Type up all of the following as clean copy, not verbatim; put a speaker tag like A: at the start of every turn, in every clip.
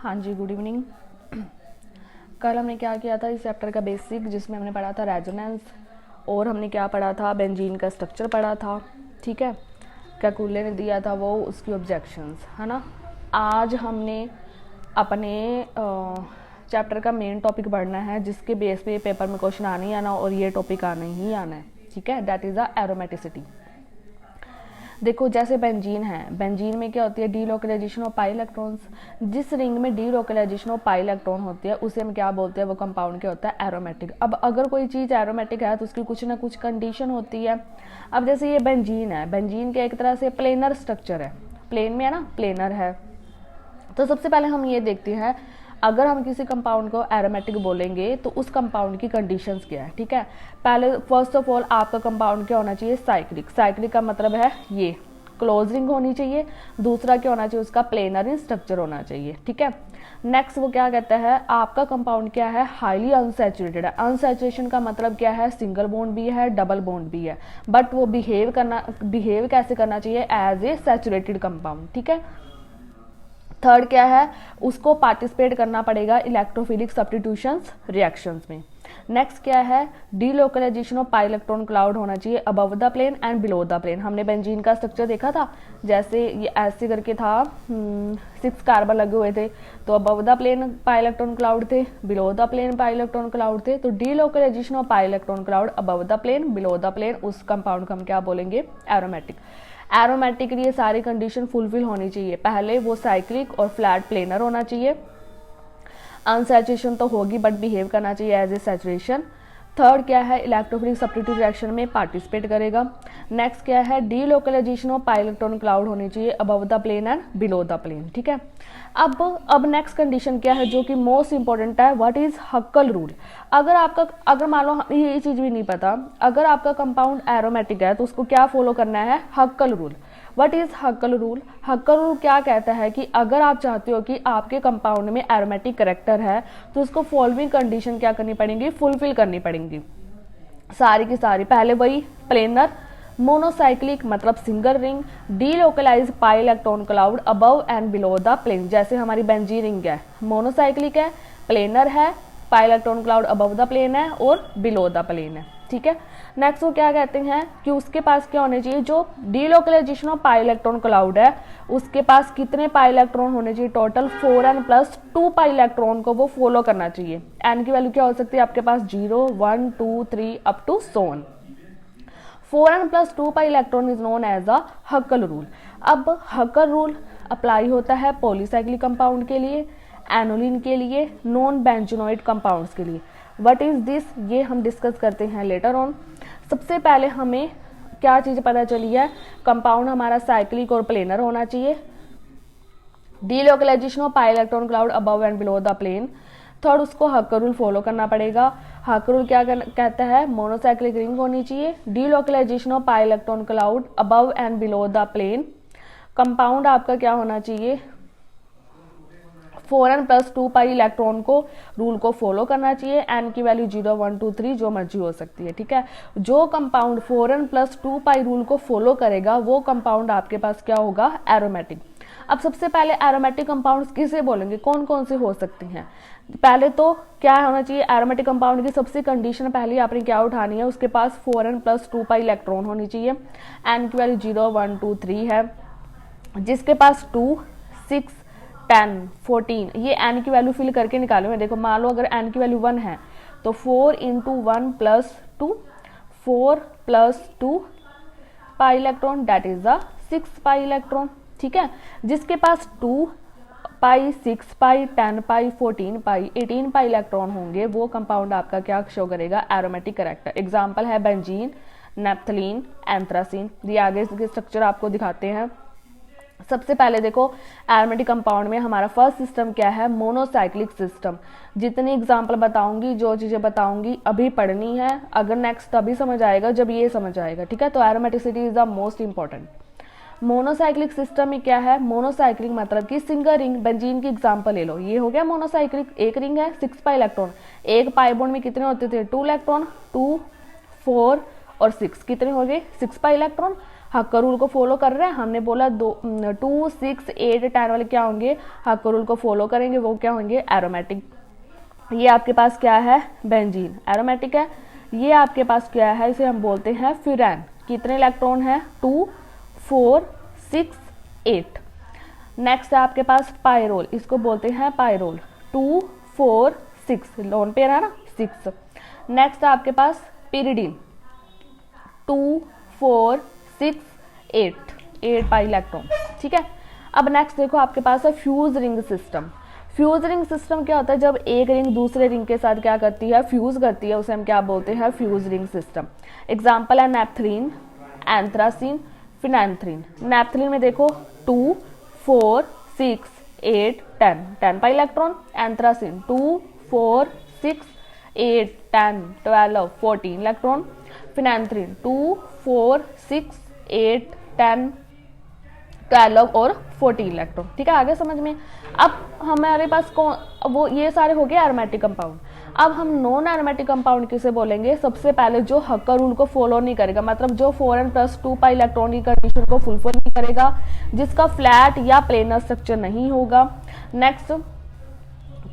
A: हाँ जी, good evening. कल हमने क्या किया था इस चैप्टर का बेसिक, जिसमें हमने पढ़ा था रेजोनेंस, और हमने क्या पढ़ा था, बेंजीन का स्ट्रक्चर पढ़ा था। ठीक है, कैकुले ने दिया था वो, उसकी ऑब्जेक्शंस, है ना। आज हमने अपने चैप्टर का मेन टॉपिक पढ़ना है, जिसके बेस पे पेपर में क्वेश्चन आना ही आना और ये टॉपिक आना ही आना है। ठीक है, दैट इज़ अ एरोमेटिसिटी। देखो, जैसे बेंजीन है, बेंजीन में क्या होती है, डीलोकलाइजेशन ऑफ पाई इलेक्ट्रॉन्स। जिस रिंग में डीलोकलाइजेशन ऑफ पाई इलेक्ट्रॉन होती है उसे हम क्या बोलते हैं, वो कंपाउंड क्या होता है, एरोमेटिक। अब अगर कोई चीज़ एरोमेटिक है तो उसकी कुछ ना कुछ कंडीशन होती है। अब जैसे ये बेंजीन है, बेंजीन के एक तरह से प्लेनर स्ट्रक्चर है, प्लेन में है ना, प्लेनर है। तो सबसे पहले हम ये देखते हैं, अगर हम किसी कंपाउंड को एरोमेटिक बोलेंगे तो उस कंपाउंड की कंडीशंस क्या है। ठीक है, पहले फर्स्ट ऑफ ऑल आपका कंपाउंड क्या होना चाहिए, साइक्लिक। साइक्लिक का मतलब है ये क्लोज रिंग होनी चाहिए। दूसरा क्या होना चाहिए, उसका प्लेनर इन स्ट्रक्चर होना चाहिए। ठीक है, नेक्स्ट वो क्या कहता है, आपका कंपाउंड क्या है, हाईली अनसैचुरेटेड है। अनसैचुरेशन का मतलब क्या है, सिंगल बॉन्ड भी है, डबल बॉन्ड भी है, बट वो बिहेव कैसे करना चाहिए, एज ए सैचुरेटेड कंपाउंड। ठीक है, थर्ड क्या है, उसको पार्टिसिपेट करना पड़ेगा इलेक्ट्रोफिलिक सब्स्टिट्यूशंस रिएक्शंस में। नेक्स्ट क्या है, delocalization of pi electron cloud होना चाहिए above the plane and below the plane. हमने बेंजीन का स्ट्रक्चर देखा था, जैसे ये ऐसे करके था, 6 कार्बन लगे हुए थे, तो above the plane pi electron cloud थे, below the plane pi electron cloud थे। तो delocalization of pi electron cloud above the plane below the plane, उस कंपाउंड को हम क्या बोलेंगे, एरोमेटिक। एरोमेटिक के लिए सारी कंडीशन फुलफिल होनी चाहिए। पहले वो साइक्लिक और फ्लैट प्लेनर होना चाहिए। अनसैचुरेशन तो होगी बट बिहेव करना चाहिए एज ए सैचुरेशन। थर्ड क्या है, इलेक्ट्रोफिलिक सब्स्टिट्यूट रिएक्शन में पार्टिसिपेट करेगा। नेक्स्ट क्या है, delocalization of pi electron cloud होनी चाहिए above the plane and below the plane. ठीक है, अब नेक्स्ट कंडीशन क्या है, जो कि मोस्ट इंपॉर्टेंट है, व्हाट इज हक्कल रूल। अगर मान लो हमें ये चीज भी नहीं पता, अगर आपका कंपाउंड एरोमेटिक है तो उसको क्या फॉलो करना है, Hückel rule. What is हक्कल rule. Hückel rule क्या कहता है कि अगर आप चाहते हो कि आपके कंपाउंड में एरोमेटिक कैरेक्टर है तो उसको फॉलोइंग कंडीशन क्या करनी पड़ेगी, फुलफिल करनी पड़ेंगी, सारी की सारी। पहले वही प्लेनर, मोनोसाइक्लिक मतलब single ring, delocalize pi electron cloud above and below the plane. जैसे हमारी बेंजीन रिंग है, मोनोसाइक्लिक है, प्लेनर है, pi electron cloud above the plane है और बिलो द प्लेन है। ठीक है, नेक्स्ट वो क्या कहते हैं कि उसके पास क्या होने चाहिए, जो delocalization of pi electron cloud है उसके पास कितने पाई इलेक्ट्रॉन होने चाहिए, टोटल 4n + 2 पाई इलेक्ट्रॉन को वो फॉलो करना चाहिए। एन की वैल्यू क्या हो सकती है आपके पास, 0 1 2 3 up to so on। 4n + 2 pi electron is known as a Huckel rule. अब हक्कल रूल अप्लाई होता है पॉलीसाइक्लिक कंपाउंड के लिए, एनोलिन के लिए, नॉन बेंजोनोइड कंपाउंड्स के लिए। व्हाट इज दिस, ये हम डिस्कस करते हैं लेटर ऑन। सबसे पहले हमें क्या चीज पता चली है, कंपाउंड हमारा साइक्लिक और प्लेनर होना चाहिए, delocalization of pi electron cloud above and below the plane. Third, उसको हक्कल रूल फॉलो करना पड़ेगा। हक्कल रूल क्या कहता है, मोनोसाइक्लिक रिंग होनी चाहिए, delocalization of pi electron cloud above and below the plane. Compound आपका क्या होना चाहिए, 4n + 2 पाई इलेक्ट्रॉन को रूल को फॉलो करना चाहिए। एन की वैल्यू 0 1 2 3 जो मर्जी हो सकती है। ठीक है, जो कंपाउंड 4n + 2 पाई रूल को फॉलो करेगा वो कंपाउंड आपके पास क्या होगा, एरोमेटिक। अब सबसे पहले एरोमेटिक कंपाउंड्स किसे बोलेंगे, कौन कौन से हो सकते हैं। पहले तो क्या होना चाहिए, एरोमेटिक कंपाउंड की सबसे कंडीशन पहले आपने क्या उठानी है, उसके पास 4n + 2 पाई इलेक्ट्रॉन होनी चाहिए। एन की वैल्यू 0 1 2 3 है। जिसके पास 2 6 10 14, ये एन की वैल्यू फिल करके निकालो। देखो, मान लो अगर एन की वैल्यू 1 है तो 4 × 1 + 2, 4 + 2 pi electron, that is the 6 pi electron. ठीक है, जिसके पास 2 पाई 6 पाई 10 पाई 14 पाई 18 पाई इलेक्ट्रॉन होंगे वो कंपाउंड आपका क्या शो करेगा, एरोमेटिक कैरेक्टर। एग्जाम्पल है बेंजीन, नेप्थलीन, एंथ्रासीन। ये आगे इसके स्ट्रक्चर आपको दिखाते हैं। सबसे पहले देखो, एरोमेटिक कंपाउंड में हमारा फर्स्ट सिस्टम क्या है, मोनोसाइक्लिक सिस्टम। जितनी एग्जांपल बताऊंगी, जो चीजें बताऊंगी अभी पढ़नी है, अगर नेक्स्ट तभी समझ आएगा जब ये समझ आएगा। ठीक है, तो aromaticity is the most important. Monocyclic system में क्या है, मोनोसाइक्लिक मतलब कि सिंगल रिंग। बेंजीन की एग्जांपल ले लो, ये हो गया मोनोसाइक्लिक, एक रिंग है, 6 पाई इलेक्ट्रॉन। एक पाई बॉन्ड में कितने होते थे, 2 इलेक्ट्रॉन, 2 4 और 6, कितने हो गए, 6 पाई इलेक्ट्रॉन। हक्कर रूल को फॉलो कर रहे हैं, हमने बोला 2, 6, 8, 10 वाले क्या होंगे, हक्कर रूल को फॉलो करेंगे, वो क्या होंगे, एरोमेटिक। ये आपके पास क्या है, बेंजीन, एरोमेटिक है। ये आपके पास क्या है, इसे हम बोलते हैं फ्यूरान। कितने इलेक्ट्रॉन है, 2, 4, 6, 8। नेक्स्ट है आपके पास पायरोल, इसको बोलते हैं पायरोल, 2, 4, 6, लोन पेयर है ना, 6। नेक्स्ट है आपके पास पिरिडीन, 2, 4, 6, 8 पाई इलेक्ट्रॉन, ठीक है। अब नेक्स्ट देखो आपके पास है fuse ring system. Fuse ring system क्या होता है, जब एक रिंग दूसरे रिंग के साथ क्या करती है, फ्यूज करती है, उसे हम क्या बोलते हैं, फ्यूज रिंग सिस्टम। एग्जाम्पल है नेपथलीन, एंथ्रासीन, फिनैंथ्रीन। नेपथलीन में देखो 2, 4, 6, 8, 10 pi electron. Anthracene 2, 4, 6, 8, 10, 12, 14 electron. Phenanthrene 2, 4, 6, 8, 10, 12 और 14 इलेक्ट्रॉन, ठीक है। आगे समझ में। अब हमारे पास कौन, वो ये सारे हो गए एरोमेटिक कंपाउंड। अब हम नॉन एरोमेटिक कंपाउंड किसे बोलेंगे, सबसे पहले जो हक्कर रूल को फॉलो नहीं करेगा, मतलब जो 4n+2 पाई इलेक्ट्रॉन की कंडीशन को फुलफिल नहीं करेगा, जिसका फ्लैट या प्लेनर स्ट्रक्चर नहीं होगा। नेक्स्ट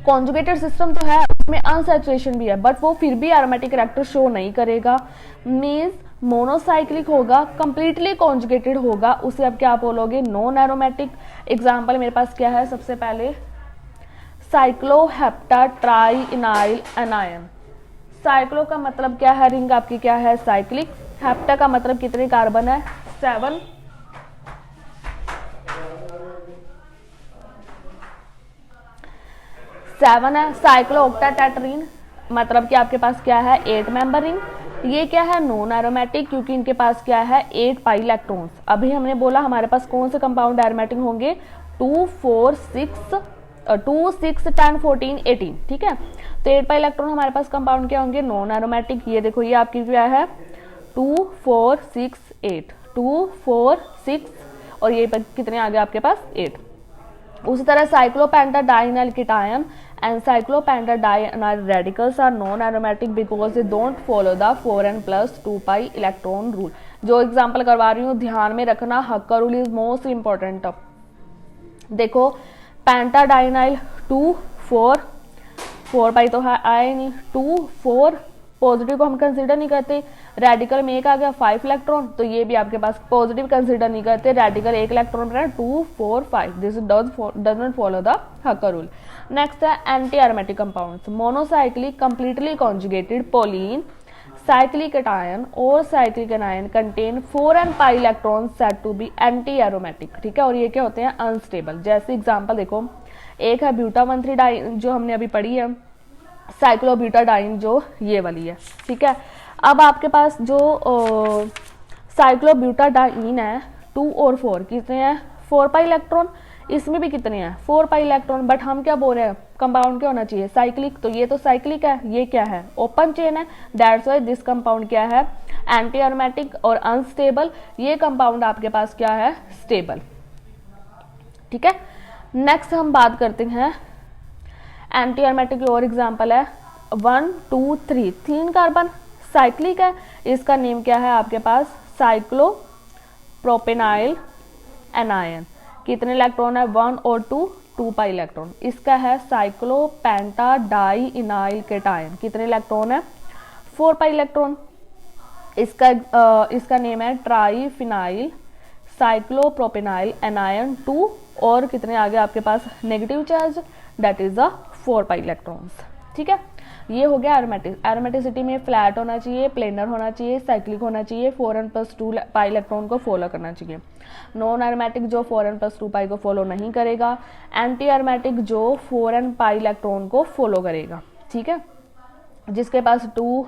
A: कॉन्जुगेटेड सिस्टम तो है, उसमें अनसैचुरेशन भी है, बट वो फिर भी एरोमेटिक कैरेक्टर शो नहीं करेगा। मीन्स मोनोसाइक्लिक होगा, कंप्लीटली कॉन्जुगेटेड होगा, उसे अब क्या बोलोगे, नॉन एरोमेटिक। एग्जाम्पल मेरे पास क्या है, सबसे पहले साइक्लोहेप्टाट्राइइनाइल एनायन। साइक्लो का मतलब क्या है, रिंग आपकी क्या है, साइक्लिक। हेप्टा का मतलब कितने कार्बन है, 7। है। साइक्लोऑक्टाटेट्रीन मतलब कि आपके पास क्या है, 8 मेंबर रिंग। ये क्या है, नॉन एरोमेटिक, क्योंकि इनके पास क्या है, 8 पाई इलेक्ट्रॉन्स। अभी हमने बोला हमारे पास कौन से कंपाउंड एरोमेटिक होंगे, 2, 4, 6, 10, 14, 18, ठीक है। तो 8 पाई इलेक्ट्रॉन हमारे पास कंपाउंड क्या होंगे, नॉन एरोमेटिक। ये देखो ये आपकी क्या है, 2, 4, 6, 8, 2, 4, 6 और ये कितने आ गए आपके पास, 8। उसी तरह cyclopentadienyl cation and cyclopentadienyl radicals are non aromatic because they don't follow the 4n+2 pi electron rule. जो एग्जांपल करवा रही हूँ ध्यान में रखना, Hückel rule is most important. देखो पेंटाडाइनाइल 2, 4 पाई तो है आए नहीं, 2, 4 पॉजिटिव को हम कंसीडर नहीं करते। रेडिकल में एक आ गया 5 इलेक्ट्रॉन, तो ये भी आपके पास पॉजिटिव कंसीडर नहीं करते। रेडिकल 1 इलेक्ट्रॉन पर 2, 4, 5, this does not follow the Hückel rule. Next है anti aromatic compounds, monocyclic completely conjugated polyene cyclic cation और cyclic anion contain 4n pi electron said to be anti aromatic, ठीक है। और ये क्या होते हैं, अनस्टेबल। जैसे एग्जांपल देखो, एक है ब्यूटामंथ्रीडाइन जो हमने अभी पढ़ी है, साइक्लोब्यूटाडाइन जो ये वाली है, ठीक है। अब आपके पास जो साइक्लोब्यूटाडाइन है 2 और 4 कितने हैं, 4 पाई इलेक्ट्रॉन। इसमें भी कितने हैं, 4 पाई इलेक्ट्रॉन, बट हम क्या बोल रहे हैं, कंपाउंड क्या होना चाहिए, साइक्लिक। तो ये तो साइक्लिक है, ये क्या है, ओपन चेन है, दैट्स व्हाई दिस कंपाउंड क्या है, एंटी एरोमेटिक और अनस्टेबल। ये कंपाउंड आपके पास क्या है, स्टेबल, ठीक है। नेक्स्ट हम बात करते हैं एंटी एरोमेटिक की और एग्जांपल है 1, 2, 3, 3 कार्बन, साइक्लिक है। इसका नेम क्या है आपके पास, साइक्लोप्रोपेनाइल एनायन। कितने इलेक्ट्रॉन है, 1 और 2 पाई इलेक्ट्रॉन। इसका है साइक्लोपेंटाडाइइनाइल कैटायन, कितने इलेक्ट्रॉन है, 4 पाई इलेक्ट्रॉन। इसका नेम है ट्राइफिनाइल साइक्लोप्रोपेनाइल एनायन 2 और कितने आ गए आपके पास, negative charge, that is the 4 pi electrons, ठीक है। ये हो गया एरोमेटिक। एरोमेटिसिटी में फ्लैट होना चाहिए, प्लेनर होना चाहिए, साइक्लिक होना चाहिए, 4n+2 पाई इलेक्ट्रॉन को फॉलो करना चाहिए। नॉन एरोमेटिक जो 4n+2 पाई को फॉलो नहीं करेगा, एंटी एरोमेटिक जो 4n पाई इलेक्ट्रॉन को फॉलो करेगा, ठीक है। जिसके पास 2,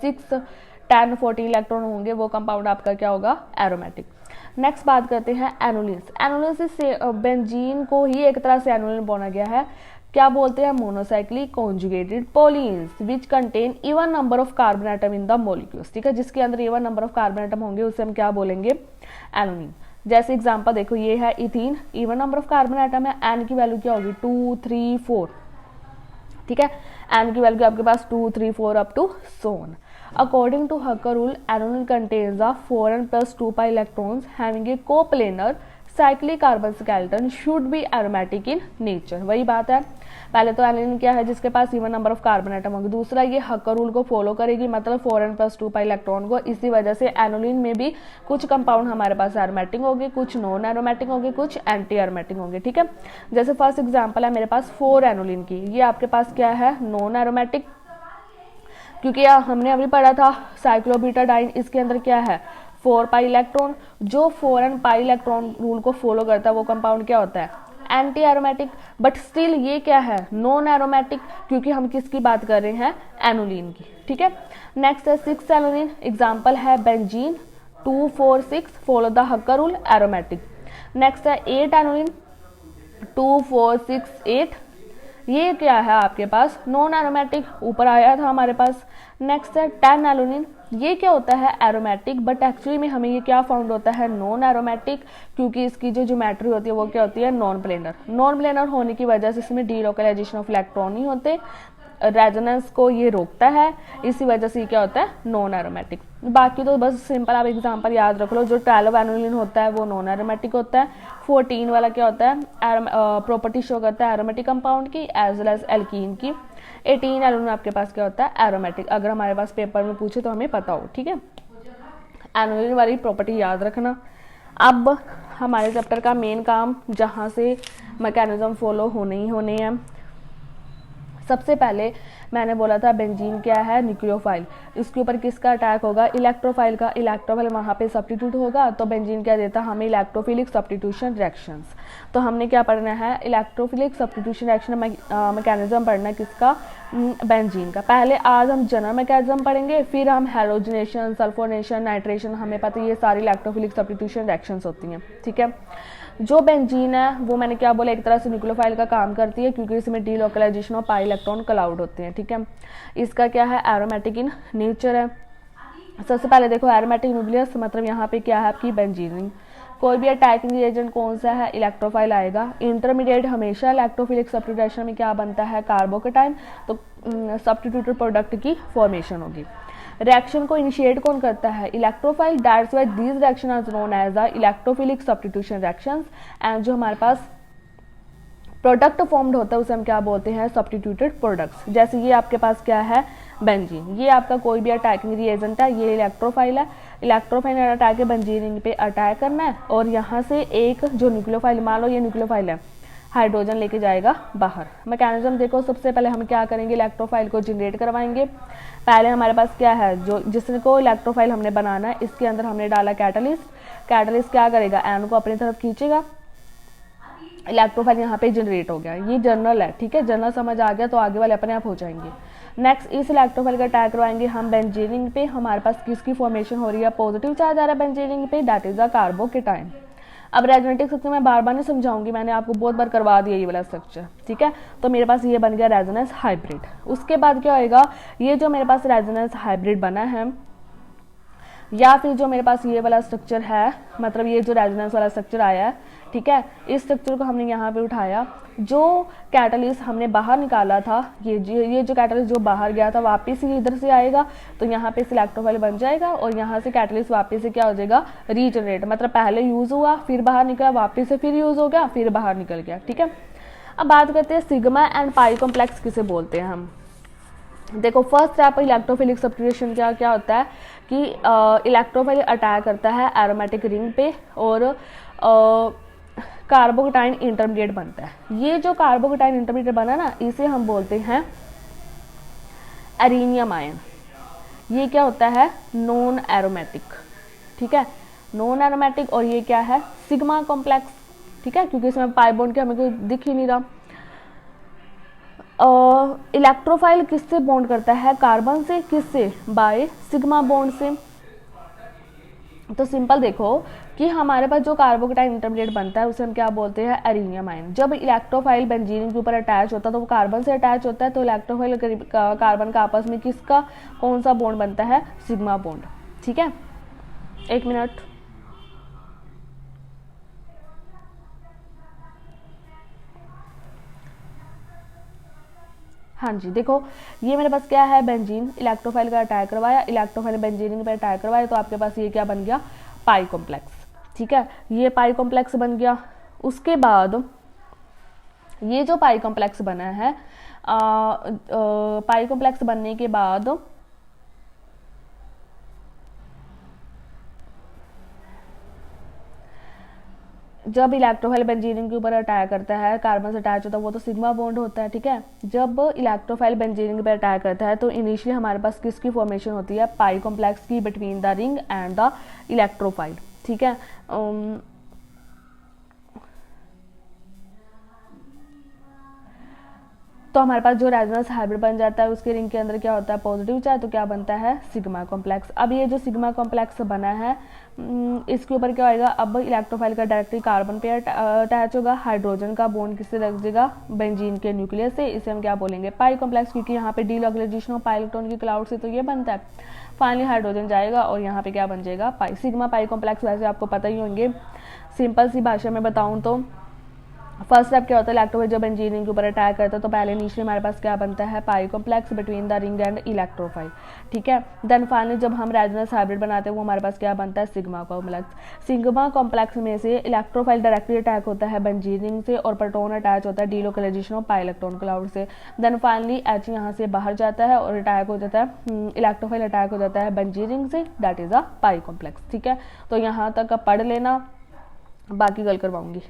A: 6, 10, 14 इलेक्ट्रॉन होंगे वो कंपाउंड आपका क्या होगा, एरोमेटिक। नेक्स्ट बात करते हैं एनोलिन्स। एनोलिन्स से बेंजीन को ही एक तरह से एनोलिन बोला गया है, क्या बोलते हैं, monocyclic conjugated polyenes which contain even number of carbon atom in the molecules, ठीक है। जिसके अंदर even number of carbon atom होंगे उसे हम क्या बोलेंगे, एनोलिन। जैसे एग्जांपल देखो, ये है ethene, even number of carbon atom है, एन की वैल्यू क्या होगी, 2, 3, 4, ठीक है। एन की वैल्यू आपके पास 2, 3, 4 up to so on. According to Hucker rule, aniline contains a 4n plus 2 pi electrons having a coplanar cyclic carbon skeleton should be aromatic in nature। वही बात है, पहले तो एनिलीन क्या है जिसके पास even number of carbon atom होंगे, दूसरा ये हकर रूल को फॉलो करेगी, मतलब 4n + 2 पाई इलेक्ट्रॉन को। इसी वजह से एनोलिन में भी कुछ कंपाउंड हमारे पास एरोमेटिक होंगे, कुछ नॉन एरोमेटिक होंगे, कुछ एंटी एरोमेटिक होंगे, ठीक है। जैसे फर्स्ट एग्जाम्पल है मेरे पास 4 एनोलिन की, ये आपके पास क्या है नॉन एरोमेटिक, क्योंकि हमने अभी पढ़ा था साइक्लोब्यूटाडाइन, इसके अंदर क्या है 4 पाई इलेक्ट्रॉन। जो 4n पाई इलेक्ट्रॉन रूल को फॉलो करता है वो कंपाउंड क्या होता है एंटी एरोमेटिक, बट स्टिल ये क्या है नॉन एरोमेटिक, क्योंकि हम किसकी बात कर रहे हैं एनोलिन की, ठीक है। नेक्स्ट है 6 एनोलिन, एग्जांपल है benzene 2 4 6 follow the Hückel rule aromatic. Next है 8 एनोलिन 2 4 6 8, ये क्या है आपके पास नॉन एरोमेटिक, ऊपर आया था हमारे पास। नेक्स्ट है 10 एनोलिन, ये क्या होता है एरोमेटिक, बट एक्चुअली में हमें ये क्या फाउंड होता है नॉन एरोमेटिक, क्योंकि इसकी जो ज्योमेट्री होती है वो क्या होती है नॉन प्लेनर। नॉन प्लेनर होने की वजह से इसमें डीलोकलाइजेशन ऑफ इलेक्ट्रॉन नहीं होते, रेजोनेंस को ये रोकता है, इसी वजह से ये क्या होता है नॉन एरोमेटिक। बाकी तो बस सिंपल आप एग्जांपल याद रख लो, जो 12 एनोलिन होता है वो नॉन एरोमेटिक होता है, 14 वाला क्या होता है प्रॉपर्टी शो करता है एरोमेटिक कंपाउंड की एज वेल एज एल्कीन की। 18 एनोलिन आपके पास क्या होता है एरोमेटिक, अगर हमारे पास पेपर में पूछे तो हमें पता हो, ठीक है। एनोलिन वाली प्रॉपर्टी याद रखना। अब हमारे चैप्टर का मेन काम, जहाँ से मैकेनिज्म फॉलो होने ही होने हैं। सबसे पहले मैंने बोला था बेंजीन क्या है न्यूक्लियोफाइल, इसके ऊपर किसका अटैक होगा इलेक्ट्रोफाइल का, इलेक्ट्रोफाइल वहाँ पे सब्स्टिट्यूट होगा, तो बेंजीन क्या देता है हमें इलेक्ट्रोफिलिक सब्स्टिट्यूशन रिएक्शंस। तो हमने क्या पढ़ना है इलेक्ट्रोफिलिक सब्स्टिट्यूशन रिएक्शन मैकेनिज्म पढ़ना है किसका बेंजीन का। पहले आज हम जनरल मैकेनिज्म पढ़ेंगे, फिर हम हेलोजनेशन सल्फोनेशन नाइट्रेशन, हमें पता है ये सारी इलेक्ट्रोफिलिक सब्स्टिट्यूशन रिएक्शंस होती हैं, ठीक है। जो बेंजीन है वो मैंने क्या बोला एक तरह से न्यूक्लियोफाइल का काम करती है, क्योंकि इसमें delocalization of pi electron cloud होते हैं, ठीक है। इसका क्या है एरोमेटिक इन नेचर है। सबसे पहले देखो एरोमेटिक न्यूक्लियस मतलब यहाँ पे क्या है आपकी बेंजीन। कोई भी अटैकिंग रिएजेंट कौन सा है इलेक्ट्रोफाइल आएगा। इंटरमीडिएट हमेशा इलेक्ट्रोफिलिक सब्स्टिट्यूशन में क्या बनता है कार्बोकेटाइन, तो सब्स्टिट्यूटेड प्रोडक्ट की फॉर्मेशन होगी। रिएक्शन को इनिशिएट कौन करता है electrophile, that's why these reaction are known as the electrophilic substitution reactions. And जो हमारे पास प्रोडक्ट फॉर्म्ड होता है उसे हम क्या बोलते हैं सब्स्टिट्यूटेड प्रोडक्ट्स। जैसे ये आपके पास क्या है बेंजीन, ये आपका कोई भी अटैकिंग रिएजेंट है, ये इलेक्ट्रोफाइल है, इलेक्ट्रोफाइल ने अटैक बेंजीन पे अटैक करना है, और यहाँ से एक जो न्यूक्लियोफाइल मान लो ये न्यूक्लियोफाइल है हाइड्रोजन लेके जाएगा बाहर। मैकेनिज्म देखो सबसे पहले हम क्या करेंगे इलेक्ट्रोफाइल को जनरेट करवाएंगे। पहले हमारे पास क्या है जो जिसको इलेक्ट्रोफाइल हमने बनाना है, इसके अंदर हमने डाला कैटलिस्ट। कैटलिस्ट क्या करेगा एन को अपनी तरफ खींचेगा, इलेक्ट्रोफाइल यहाँ पे जनरेट हो गया। ये जर्नल है, ठीक है, जर्नल समझ आ गया तो आगे वाले अपने आप हो जाएंगे। नेक्स्ट इस इलेक्ट्रोफाइल का अटैक करवाएंगे हम बेंजीन पे, हमारे पास किसकी फॉर्मेशन हो रही है पॉजिटिव चार्ज आ रहा है बेंजीन पे, दैट इज अ कार्बोकेटाइन। अब रेजोनेटिक स्ट्रक्चर मैं बार बार नहीं समझाऊंगी, मैंने आपको बहुत बार करवा दिया ये वाला स्ट्रक्चर, ठीक है। तो मेरे पास ये बन गया रेजोनेंस हाइब्रिड। उसके बाद क्या होएगा ये जो मेरे पास रेजोनेंस हाइब्रिड बना है, या फिर जो मेरे पास ये वाला स्ट्रक्चर है, मतलब ये जो रेजोनेंस वाला स्ट्रक्चर आया है, ठीक है, इस स्ट्रक्चर को हमने यहाँ पे उठाया। जो कैटलिस्ट हमने बाहर निकाला था, ये जो कैटलिस्ट जो बाहर गया था वापस ही इधर से आएगा, तो यहाँ पे इलेक्ट्रोफाइल बन जाएगा, और यहाँ से कैटलिस्ट वापस से क्या हो जाएगा रीजनरेट, मतलब पहले यूज हुआ फिर बाहर निकला, वापस से फिर यूज हो गया फिर बाहर निकल गया, ठीक है। अब बात करते हैं सिग्मा एंड पाई कॉम्प्लेक्स किसे बोलते हैं हम। देखो फर्स्ट स्टेप इलेक्ट्रोफिलिक सब्स्टिट्यूशन क्या होता है कि इलेक्ट्रोफाइल अटैक करता है एरोमेटिक रिंग पे, और कार्बोकेटाइन इंटरमीडिएट बनता है। ये जो कार्बोकेटाइन इंटरमीडिएट बना ना, इसे हम बोलते हैं एरिनियम आयन। ये क्या होता है नॉन एरोमेटिक, ठीक है, नॉन एरोमेटिक, और ये क्या है सिग्मा कॉम्प्लेक्स, ठीक है, क्योंकि इसमें पाई बॉन्ड के हमें कोई दिख ही नहीं रहा। इलेक्ट्रोफाइल किससे बॉन्ड करता है कार्बन से, किससे बाय सिग्मा बॉन्ड से। तो सिंपल देखो कि हमारे पास जो कार्बोकेटाइन इंटरमीडिएट बनता है उसे हम क्या बोलते हैं एरिनियम आयन। जब इलेक्ट्रोफाइल बेंजीन के ऊपर अटैच होता है तो वो कार्बन से अटैच होता है, तो इलेक्ट्रोफाइल कार्बन का आपस में किसका कौन सा बॉन्ड बनता है सिग्मा बॉन्ड, ठीक है। एक मिनट, हाँ जी, देखो ये मेरे पास क्या है, बेंजीन, इलेक्ट्रोफाइल का अटैक करवाया, इलेक्ट्रोफाइल ने बेंजीन पर अटैक करवाया, तो आपके पास ये क्या बन गया, पाई कॉम्प्लेक्स। ठीक है, ये पाई कॉम्प्लेक्स बन गया। उसके बाद ये जो पाई कॉम्प्लेक्स बना है, पाई कॉम्प्लेक्स बनने के बाद जब इलेक्ट्रोफाइल बेंजीन के ऊपर अटैक करता है, कार्बन से अटैच होता है, वो तो सिग्मा बॉन्ड होता है। ठीक है, जब इलेक्ट्रोफाइल बेंजीन पर अटैक करता है तो इनिशियली हमारे पास किसकी फॉर्मेशन होती है, पाई कॉम्प्लेक्स की between the ring and the electrophile. ठीक है, तो हमारे पास जो रेजोनेंस हाइब्रिड बन जाता है उसके रिंग के अंदर क्या होता है, पॉजिटिव चार्ज, तो क्या बनता है, सिग्मा कॉम्प्लेक्स। अब ये जो सिग्मा कॉम्प्लेक्स बना है इसके ऊपर क्या होगा, अब इलेक्ट्रोफाइल का डायरेक्टली कार्बन पे अटैच होगा, हाइड्रोजन का बॉन्ड किससे लग जाएगा, बेंजीन के न्यूक्लियस से। इसे हम क्या बोलेंगे, पाई कॉम्प्लेक्स, क्योंकि यहाँ पे डीलोकलाइजेशन ऑफ पाई इलेक्ट्रॉन की क्लाउड से तो ये बनता है। फाइनली हाइड्रोजन जाएगा और यहाँ पे क्या बन जाएगा, पाई। सिग्मा पाई कॉम्प्लेक्स वैसे आपको पता ही होंगे। सिंपल सी भाषा में बताऊँ तो फर्स्ट स्टेप क्या होता है, इलेक्ट्रोफाइल जब बेंजीन के ऊपर अटैक करता है तो पहले इनिशियली हमारे पास क्या बनता है, pi complex between the ring and electrophile. ठीक है, देन फाइनली जब हम रेजोनेंस हाइब्रिड बनाते हैं वो हमारे पास क्या बनता है, सिग्मा कॉम्प्लेक्स। सिग्मा कॉम्प्लेक्स में से इलेक्ट्रोफाइल डायरेक्टली अटैक होता है बेंजीन रिंग से और प्रोटॉन अटैच होता है delocalization of pi electron cloud से। देन फाइनली एच यहाँ से बाहर जाता है और अटैक हो जाता है, इलेक्ट्रोफाइल अटैक हो जाता है बेंजीन रिंग से, that is a pi complex. ठीक है, तो यहाँ तक अब पढ़ लेना, बाकी कल करवाऊंगी।